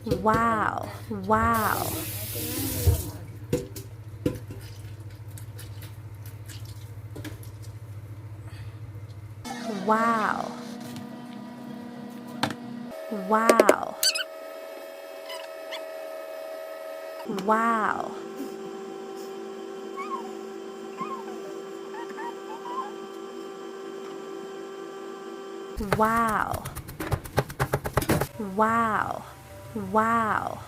Wow, wow. Wow. Wow. Wow. Wow. Wow. Wow.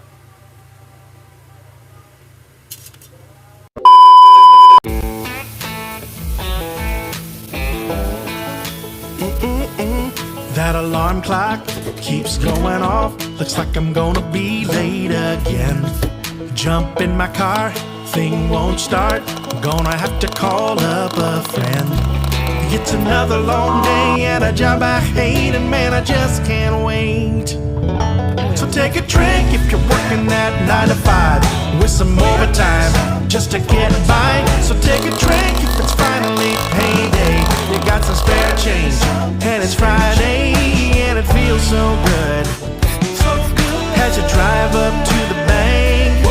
That alarm clock keeps going off. Looks like I'm gonna be late again. Jump in my car, thing won't start. Gonna have to call up a friend. It's another long day at a job I hate, and man, I just can't wait. So take a drink if you're working that 9 to 5 with some overtime just to get by. So take a drink if it's finally payday. You got some spare change and it's Friday and it feels so good. As you drive up to the bank,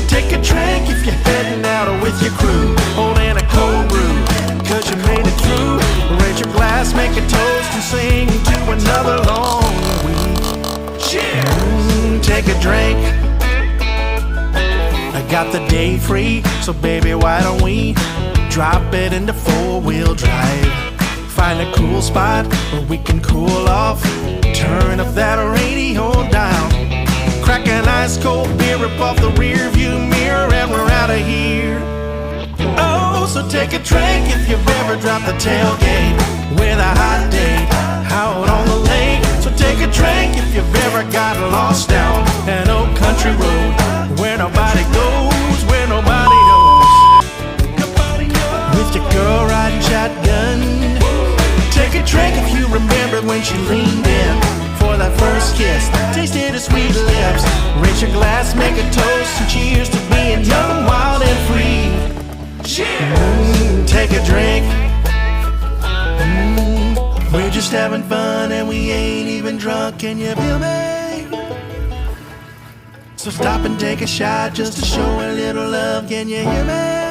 take a drink if you're heading out with your crew, holding a cold brew, cause you made it through. Raise your glass, make a toast, and sing to another long week. Cheers! Take a drink. I got the day free, so baby, why don't we drop it into 4-wheel drive? Find a cool spot where we can cool off. Turn up that radio down. Crack an ice cold beer, rip off the rear view mirror, and we're out of here. Oh, so take a drink if you've ever dropped the tailgate with a hot date out on the lake. So take a drink if you've ever got lost down an old country road where nobody goes, where nobody knows. With your girl riding shotgun. Take a drink if you remember when she leaned in for that first kiss, tasted her sweet lips. Raise your glass, make a toast, and cheers to being young, wild, and free. Cheers! Take a drink. We're just having fun and we ain't even drunk, can you feel me? So stop and take a shot just to show a little love, can you hear me?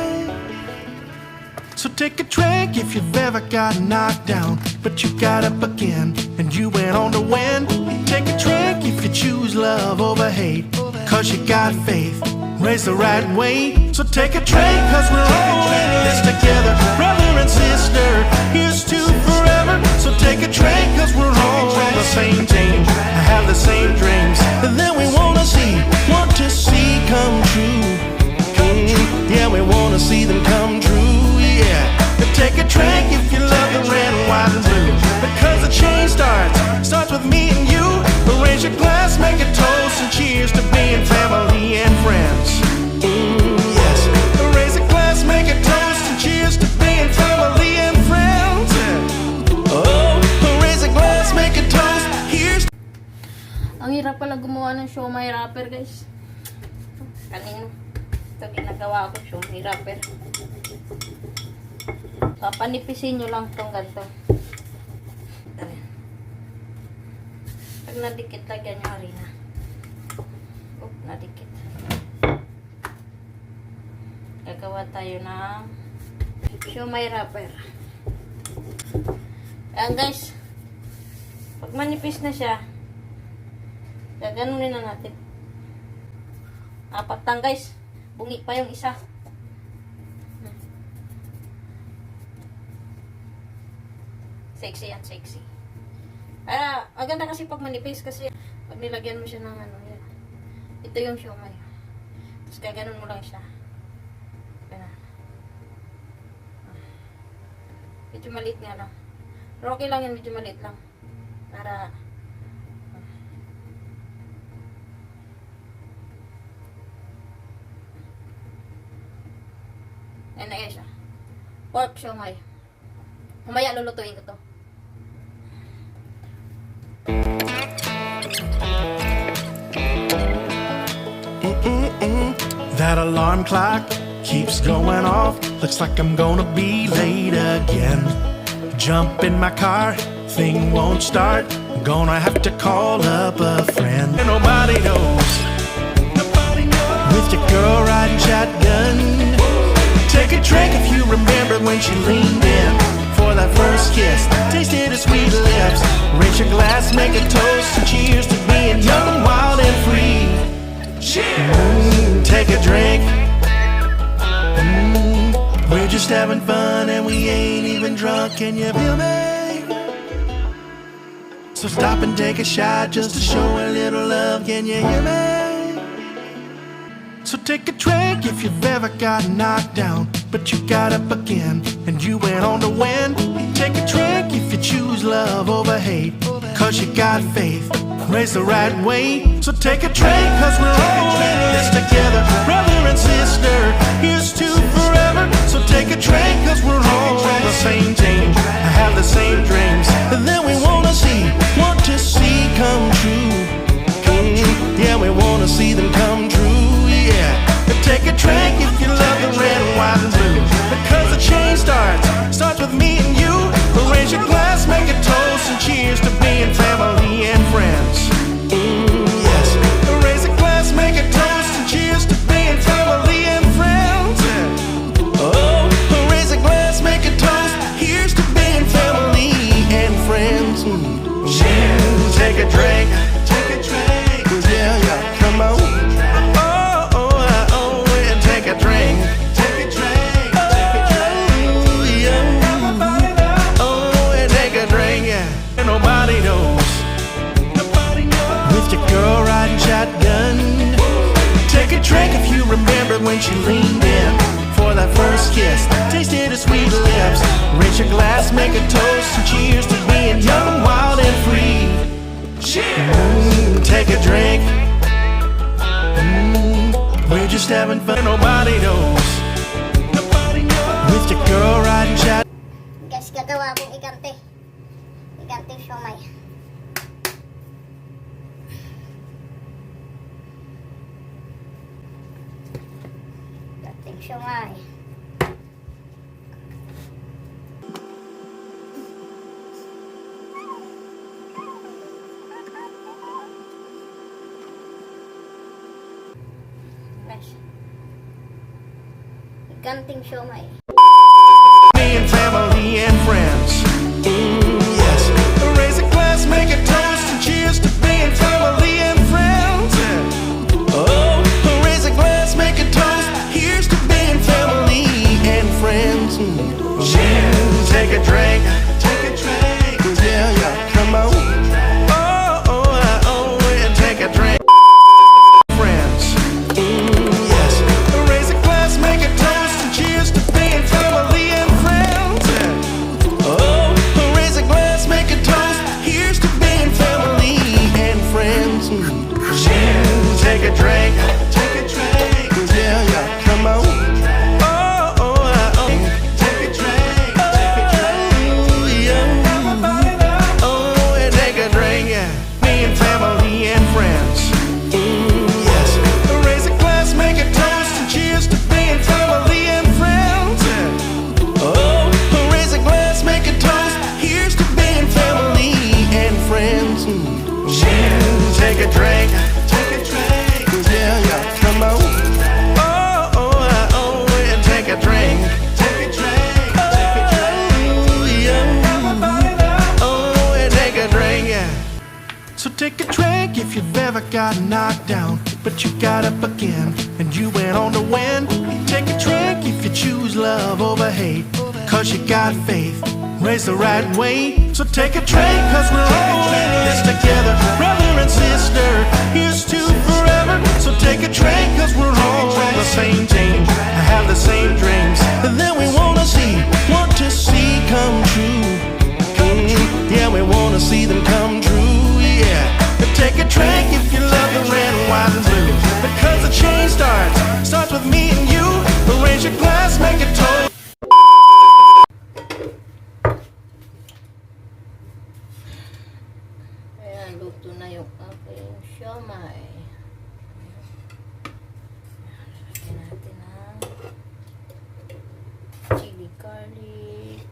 So take a drink if you've ever got knocked down, but you got up again and you went on to win. Take a drink if you choose love over hate, cause you got faith, raised the right way. So take a drink cause we're all in this together, brother and sister, here's to forever. So take a drink cause we're all on the same team, have the same dreams that we wanna see, want to see come true. Yeah, we wanna see them come true. Yeah, but take a drink if you love the red, white, and blue, because the change starts with me and you. Raise your glass, make a toast, and cheers to being family and friends. Yes, raise a glass, make a toast, and cheers to being family and friends. Oh, raise a glass, make a toast. Here's. Ang hirap pala gumawa ng siomai wrapper, guys. Kanino ito ginagawa ko, siomai wrapper. Papanipisin nyo lang itong ganito. Pag nadikit, lagyan nyo harina. Oh, nadikit. Gagawa tayo ng siomai wrapper. Ayan, guys. Pag manipis na siya, gaganunin na natin. 4 lang, guys. Bungi pa yung isa. Sexy yan, sexy. Maganda kasi pag manipis, kasi pag nilagyan mo siya ng ano, yan. Ito yung siomai. Tapos gaganon mo lang siya. Ganun. Medyo maliit nga lang. Pero okay lang yan, medyo maliit lang. Para ayan na siya. Pork siomai. Mamaya lulutuin ko to. That alarm clock keeps going off. Looks like I'm gonna be late again. Jump in my car, thing won't start. Gonna have to call up a friend. And nobody knows. With your girl riding shotgun. Take a drink if you remember when she leaned in for that first kiss. Tasted her sweet lips. Raise your glass, make a toast, and cheers to being young and wild and free. Cheers. Take a drink. We're just having fun and we ain't even drunk. Can you feel me? So stop and take a shot just to show a little love. Can you hear me? So take a drink if you've ever got knocked down, but you got up again and you went on to win. Take a drink if you choose love over hate, cause you got faith, raised the right way. So take a drink cause we're all in this together, brother and sister, here's to forever. So take a drink cause we're all on the same team, have the same dreams that we want to see come true. Yeah, we want to see them come true. Yeah, but take a drink if you love the red, white, and blue, because the change starts with me and you. Raise your glass, make a toast, and cheers to being family and friends. Yes, raise a glass, make a toast, and cheers to being family and friends. Oh, raise a glass, make a toast, here's to being family and friends. Cheers. Take a drink. Yeah, yeah, come on. Take a drink. Oh, and take a drink, yeah. And nobody knows. With your girl riding shotgun. Take a drink if you remember when she leaned in for that first kiss. Tasted her sweet lips. Raise your glass, make a toast, and cheers to being young and wild and free. Cheers. Take a drink. We're just having fun, nobody knows. With your girl riding shot. Guys, gagawa akong igante. Igante siomai. Igante siomai. Ganting siomai. Being family and friends. Yes. Raise a glass, make a toast, and cheers to being family and friends. Oh, raise a glass, make a toast, here's to being family and friends. Cheers. Take a drink. Yeah, yeah, come on. Oh, and take a drink. Friends. Yes. Raise a glass, make a toast, and cheers to being family and friends. Oh, raise a glass, make a toast, here's to being family and friends. Cheers. Take a drink. Yeah, yeah, come on. Oh, take a drink. Oh, and take a drink, yeah. Being family and friends. Yes. Raise a glass, make a toast, and cheers to being family and friends. Oh, raise a glass, make a toast, here's to being family and friends. Cheers. Take a drink. Yeah, yeah, come on. Oh, and take a drink. Oh, and take a drink, yeah. So take a drink if you've ever got knocked down, but you got up again and you went on to win. Take a drink if you choose love over hate, cause you got faith, raised the right way. So take a drink cause we're all in this together, brother and sister, here's to forever. So take a drink cause we're all on the same team, have the same dreams that we want to see come true. Yeah, we want to see them come true. Yeah, but take a drink if you love the red, white, and blue, because the change starts with me and you. Raise your glass, make a toast. Ayan, luto na yung aking siomai. Lagyan natin ng chili garlic.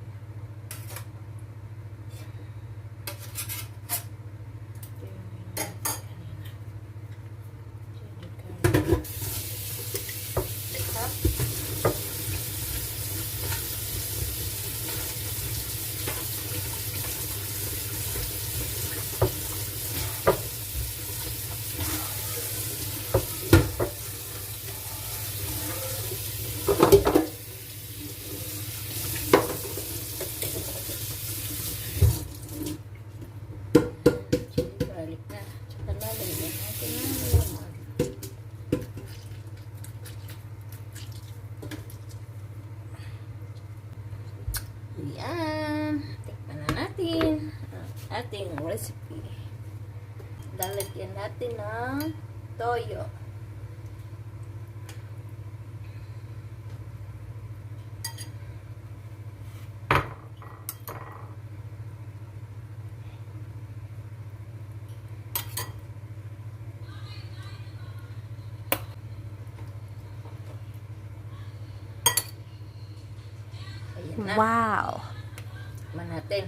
natin ng toyo. Ayan na. Wow. Tikman natin.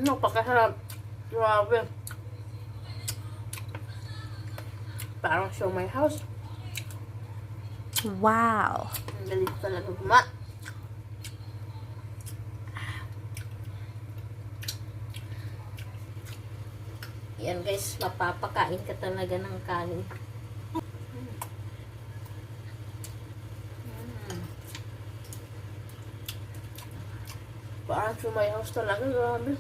Napakasarap. Grabe. Parang siomai house. Wow. Ang galing talaga gumawa. Yan guys, mapapakain ka talaga ng kanin. Parang siomai house talaga. Grabe.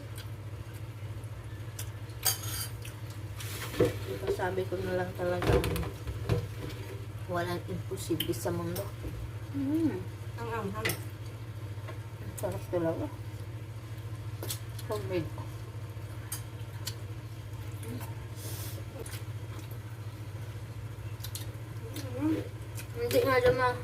Sabi ko na lang talaga walang imposible sa mundo. Ang sarap talaga. Homemade. Hindi nga naman